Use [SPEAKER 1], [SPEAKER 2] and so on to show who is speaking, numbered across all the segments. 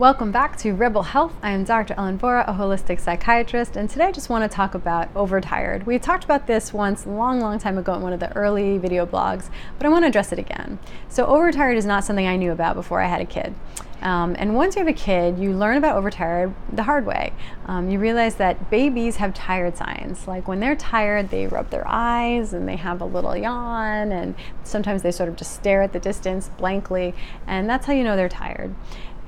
[SPEAKER 1] Welcome back to Rebel Health. I am Dr. Vora, a holistic psychiatrist, and today I just want to talk about overtired. We talked about this once a long time ago in one of the early video blogs, but I want to address it again. So overtired is not something I knew about before I had a kid. And once you have a kid, you learn about overtired the hard way. You realize that babies have tired signs. Like when they're tired, they rub their eyes and they have a little yawn, and sometimes they sort of just stare at the distance blankly, and that's how you know they're tired.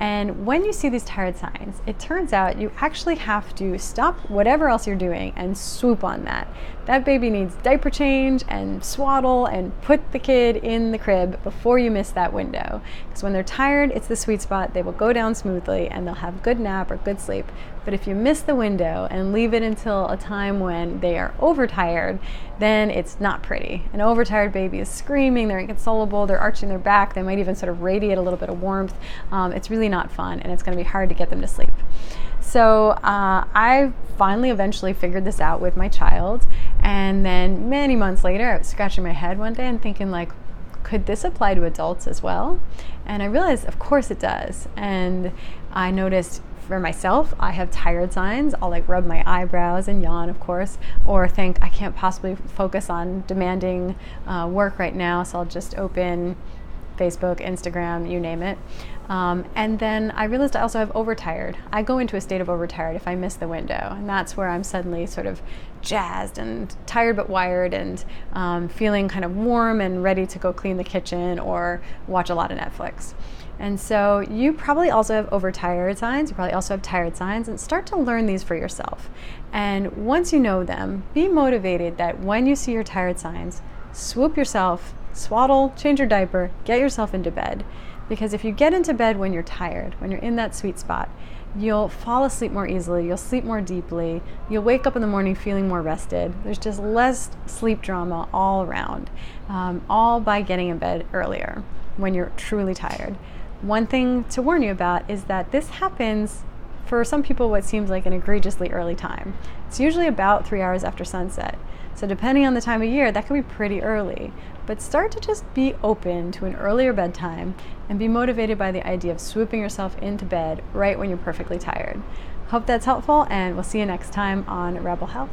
[SPEAKER 1] And when you see these tired signs, it turns out you actually have to stop whatever else you're doing and swoop on that. That baby needs diaper change and swaddle and put the kid in the crib before you miss that window. Because when they're tired, it's the sweet spot. They will go down smoothly and they'll have good nap or good sleep. But if you miss the window and leave it until a time when they are overtired, then it's not pretty. An overtired baby is screaming, they're inconsolable, they're arching their back, they might even sort of radiate a little bit of warmth. It's really not fun, and it's going to be hard to get them to sleep. So I finally eventually figured this out with my child, and then many months later I was scratching my head one day and thinking, like, could this apply to adults as well? And I realized, of course it does. And I noticed for myself, I have tired signs. I'll like rub my eyebrows and yawn, of course, or think I can't possibly focus on demanding work right now, so I'll just open Facebook, Instagram, you name it. And then I realized I also have overtired. I go into a state of overtired if I miss the window, and that's where I'm suddenly sort of jazzed and tired but wired and feeling kind of warm and ready to go clean the kitchen or watch a lot of Netflix. And so you probably also have overtired signs, you probably also have tired signs, and start to learn these for yourself. And once you know them, be motivated that when you see your tired signs, swoop yourself, swaddle, change your diaper, get yourself into bed. Because if you get into bed when you're tired, when you're in that sweet spot, you'll fall asleep more easily, you'll sleep more deeply, you'll wake up in the morning feeling more rested. There's just less sleep drama all around, all by getting in bed earlier when you're truly tired. One thing to warn you about is that this happens for some people what seems like an egregiously early time. It's usually about 3 hours after sunset. So depending on the time of year, that can be pretty early. But start to just be open to an earlier bedtime and be motivated by the idea of swooping yourself into bed right when you're perfectly tired. Hope that's helpful, and we'll see you next time on Rebel Health.